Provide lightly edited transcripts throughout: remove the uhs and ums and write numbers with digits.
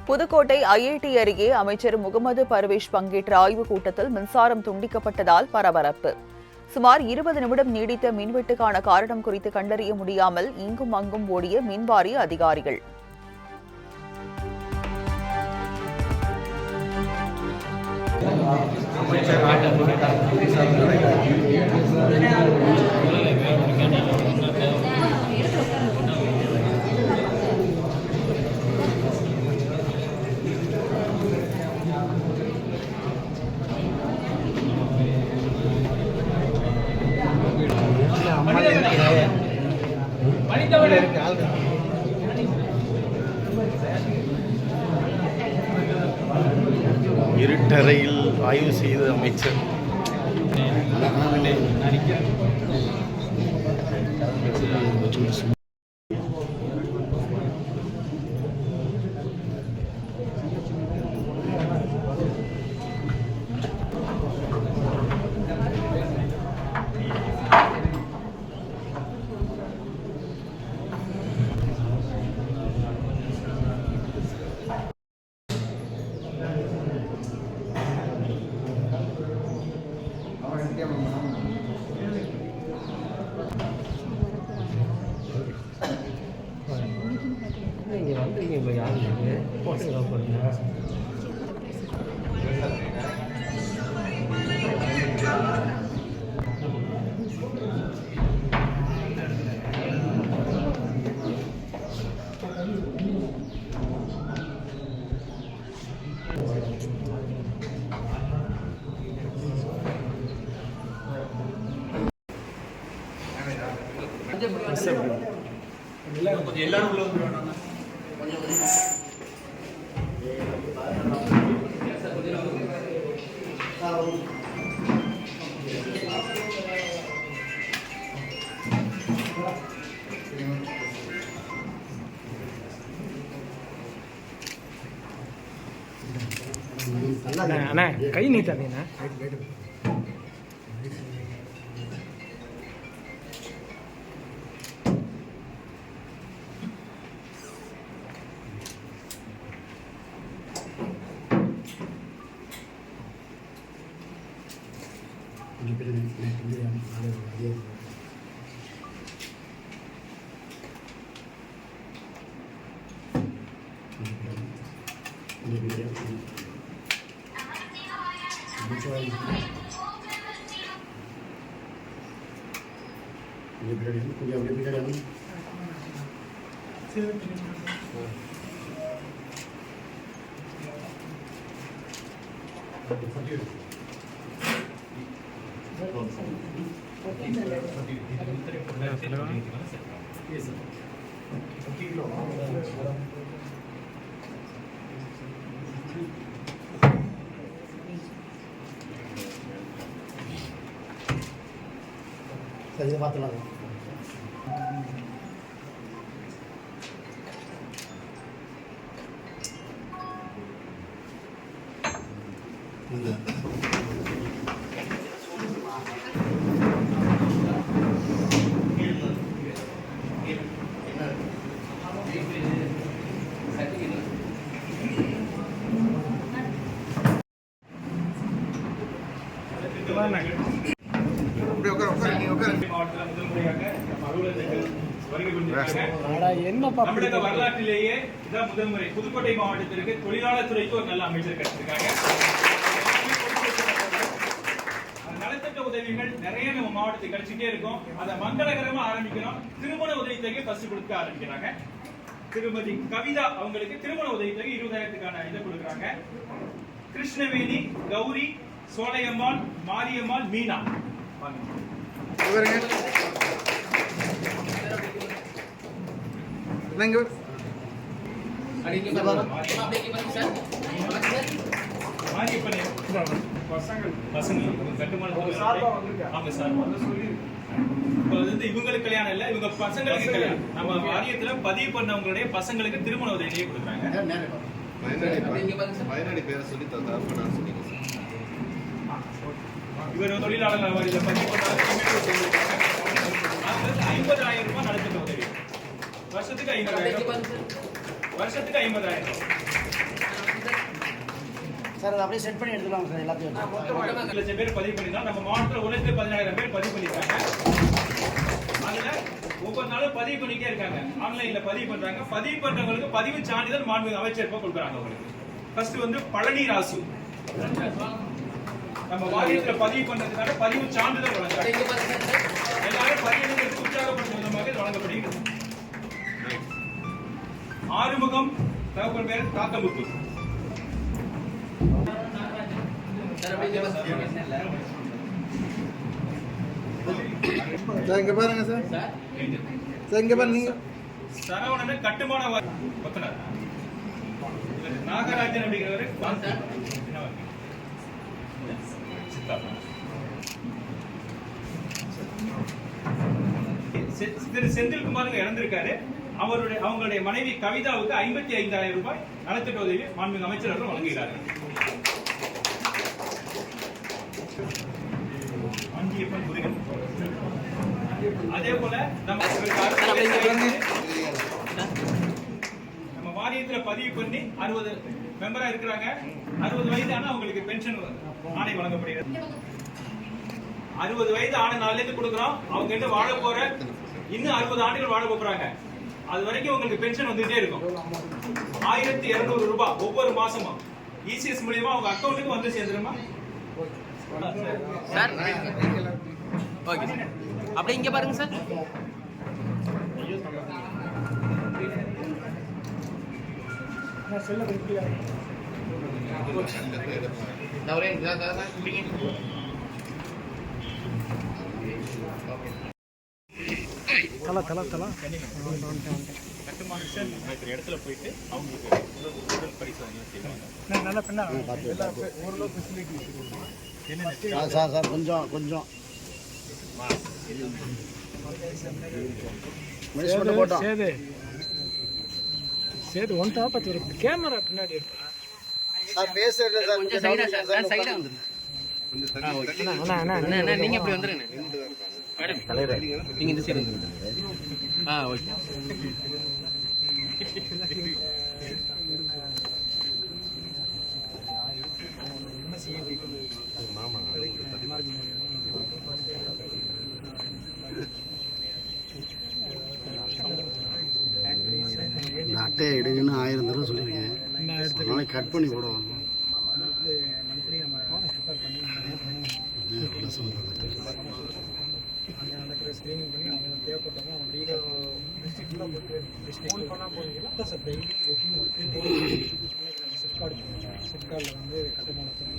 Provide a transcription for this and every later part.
Pudukkottai IIT அருகே அமைச்சர் முகமது பர்வேஷ் பங்கேற்ற ஆய்வுக் கூட்டத்தில் மின்சாரம் துண்டிக்கப்பட்டதால் பரபரப்பு. சுமார் 20 நிமிடம் நீடித்த மின்வெட்டுக்கான காரணம் குறித்து கண்டறிய முடியாமல் இங்கும் அங்கும் ஓடிய மின்வாரிய அதிகாரிகள். இருட்டறையில் ஆய்வு செய்த அமைச்சர். எல்லாரும் உள்ள வந்துருவாங்க. அண்ணா கை நீட்டாதீங்கண்ணா. இதை பார்த்துலாம் தமிழக வரலாற்றிலேயே இதான் முதல் முறை புதுக்கோட்டை மாவட்டத்திற்கு தொழிலாளர் துறைக்கு ஒரு நல்ல அமைச்சர் கிடைச்சிருக்காங்க. நலத்திட்ட உதவிகள் நிறைய நம்ம மாவட்டத்துக்கு கிடைச்சிட்டே இருக்கும். அதை மங்களகரமா ஆரம்பிக்கிறோம். திருமண உதவித்தொகை ஃபர்ஸ்ட் கொடுக்க ஆரம்பிக்கிறாங்க. திருமதி கவிதா அவங்களுக்கு திருமண உதவித்தொகை 20,000க்கான இதை கொடுக்குறாங்க. கிருஷ்ணவேணி, கௌரி, சோலையம்மாள், மாரியம்மாள், மீனா இவங்களுக்கு கல்யாணம் இல்ல, இவங்க பசங்களுக்கு கல்யாணம். நம்ம வாரியத்துல பதிவு பண்ணவங்களுடைய பசங்களுக்கு திருமண உதவியை கொடுக்குறாங்க. இவர் தொழிலாளர் வாரியத்தில் பதிவு பண்ணாங்க. 50,000 ரூபாய் நலத்திட்ட உதவி வருஷத்துக்கு 50,000. சார் அதை அப்படியே செட் பண்ணி எடுத்துக்கலாம் சார் எல்லாத்தையும். 1 லட்சம் பேர் பதிவு பண்ணிருந்தோம். நம்ம மாவட்டத்தில் 1,14,000 பேர் பதிவு பண்ணிருக்காங்க. அதுல ஒவ்வொரு நாளும் பதிவு பண்ணிட்டே இருக்காங்க. ஆன்லைன்ல பதிவு பண்றாங்க. பதிவு பண்றவங்களுக்கு பதிவு சான்றிதழ் மாண்புமிகு அமைச்சர் கொடுக்குறாங்க. உங்களுக்கு ஃபர்ஸ்ட் வந்து பழனி ராசு நம்ம வாரியத்துல பதிவு பண்ணதுனால பதிவு சான்றிதழ் வழங்குறாங்க. எல்லாரும் பதிவு உற்சாகப்படுத்தும் விதமாக இது வழங்கப்படுகிறது. ஆறுமுகம் தகவல் பேர் காத்தமுத்து. இங்க பாருங்க சார். சார் இங்க பாருங்க நீங்க. சரவணன் கட்டுமான கொத்தனார். நாகராஜன் அப்படிங்கிறவரு திரு செந்தில்குமார் இறந்திருக்காரு. அவங்களுடைய மனைவி கவிதாவுக்கு 55,000 ரூபாய் நலத்திட்ட உதவி மாண்புமிகு அமைச்சர் அவர்கள் வழங்குகிறார்கள். அஞ்சியப்பன் முருகன். அதே போல நம்ம வாரியத்துல பதிவு பண்ணி 60 மெம்பரா இருக்கிறாங்க. 60 வயது ஆனா அவங்களுக்கு பென்ஷன் ஆணை வழங்கப்படுகிறது. 60 வயது ஆன நாள்ல இருந்து கொடுக்குறோம். அவங்க கிட்ட வாழ போற இன்னும் 60 ஆண்டுகள் வாழ போறாங்க. அது வரைக்கும் உங்களுக்கு பென்ஷன் வந்துட்டே இருக்கும். 1200 ரூபாய் ஒவ்வொரு மாசமும் இசிஎஸ் மூலியமா அவங்க அக்கௌண்ட்டுக்கு வந்து சேர்ந்துருமா சார்? Okay sir. அப்படியே இங்க பாருங்க சார். கட்டுமான இடத்துல போயிட்டு அவங்களுக்கு உடல் பரிசோதனை செய்வாங்க. சார் கொஞ்சம் போட்டோம். சேது ஒன் டாப் ஒரு கேமரா பின்னாடி இருக்கா சார் பேசுறதுல சார் கொஞ்சம் சைடா சார். சைடா வந்துருங்க. அண்ணா நீங்க இப்படி வந்துருங்க. மேடம் தலைவர் நீங்க இந்த சைடு வந்துருங்க. ஓகே. இந்த அட்டையை எடுங்கன்னு 1000 தடவை சொல்லியிருக்கேன். நாளைக்கு கட் பண்ணி போடுவோம். ஸ்கிரீனிங் பண்ணி அவங்க தேவைப்பட்டவங்க அவங்க சிப்கார்டில் வந்து கட்டுமானத்தில்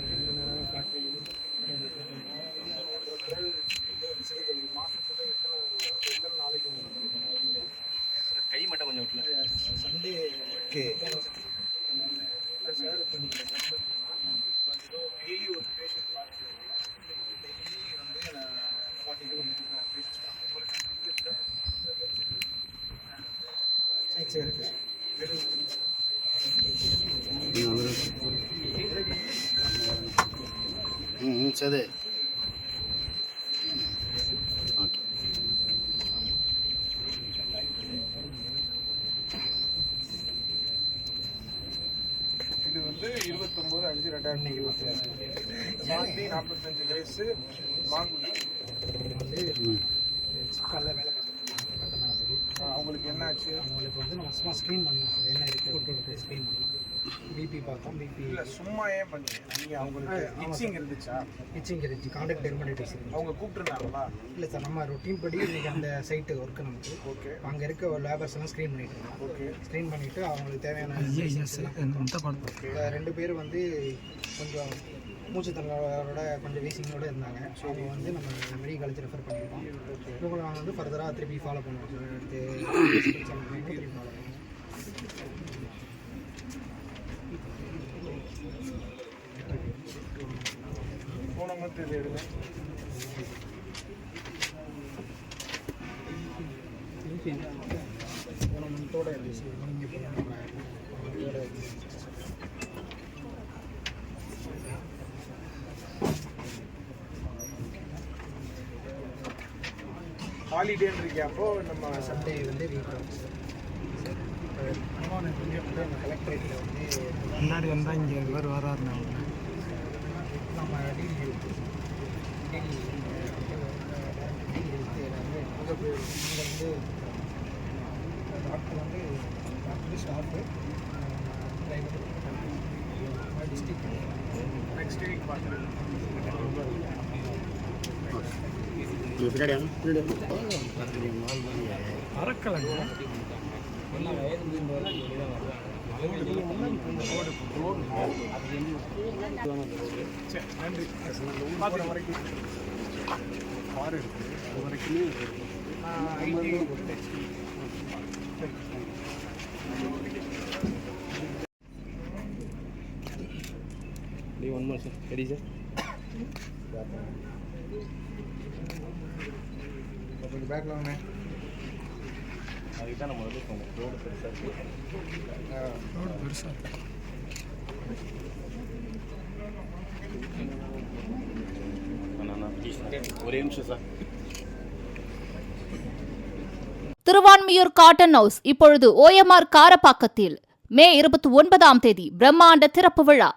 மாதத்தில் எத்தனை நாளைக்கு கை மட்டும் கொஞ்சம் விட்டுல சண்டே ஓகே ஷேர் பண்ணிக்கிறேன். டெய்லி ஒரு பேஷண்ட் பார்த்து டெய்லி வந்து நான் 42 பேஷண்ட்ஸ் சரி ஓகே. இது வந்து 29/5/2026 சாந்தி 45 வயசு மாங்குடி சிப்கார்டில் வேலை பார்த்துருக்கோம். அவங்களுக்கு என்ன ஆச்சு? அவங்களுக்கு வந்து நம்ம சும்மா ஸ்க்ரீன் பண்ணோம். என்ன இருக்குது ஸ்க்ரீன் பண்ணோம். பிபி பார்த்தோம். பிபி இல்லை சும்மா ஏன் பண்ணீங்க நீங்கள்? அவங்களுக்கு இச்சிங் இருந்துச்சா? இச்சிங் இருந்துச்சு. கான்டாக்ட் டெர்மடைட்டிஸ் அவங்க கூப்பிட்டுருந்தாங்களா? இல்லை சார், நம்ம ரொட்டீன் படி இன்றைக்கி அந்த சைட்டு ஒர்க்கு நமக்கு. ஓகே. அங்கே இருக்க லேபர்ஸ் எல்லாம் ஸ்க்ரீன் பண்ணிட்டு இருக்கோம். ஓகே. ஸ்க்ரீன் பண்ணிவிட்டு அவங்களுக்கு தேவையான 2 பேர் வந்து கொஞ்சம் மூச்சு திணறலோட கொஞ்சம் வீசிங்கோடு இருந்தாங்க. அவங்க வந்து நம்ம மெடிக்கல் காலேஜ் ரெஃபர் பண்ணியிருக்கோம். இவங்களை நாங்கள் வந்து ஃபர்தராக திருப்பி ஃபாலோ பண்ணுவோம் சார். திருப்பி ஃபாலோ பண்ணுவோம். போன மந்த் இது எடுங்க. போன மந்தோட இருந்துச்சு. ஹாலிடேன்னு இருக்கேன். அப்போது நம்ம சண்டே வந்து வீட்டில் கலெக்டரேட்டில் வந்து முன்னாடி வந்தால் இங்கே வராருண்ணா. நம்ம டீல் இருக்கு டீல் இருக்கு எல்லாமே இங்கே வந்து டாக்டர் வந்து doctor staff driver district next week பார்த்துருக்கேன் அறக்கலைங்க எல்லா வயது முடிந்தவரை சரி நன்றி போகிற வரைக்கும் கார் இருக்குது அது வரைக்குமே one more sir ready sir கொஞ்சம் பேக்கில் வாங்க அதுக்கு தான் நம்ம வந்து ரோடு பெருசாக இருக்குது. ரோடு பெருசாக இருக்கு ஒரே நிமிஷம் சார். திருவான்மியூர் காட்டன் ஹவுஸ் இப்பொழுது OMR காரப்பாக்கத்தில் மே 29ஆம் தேதி பிரம்மாண்ட திறப்பு விழா.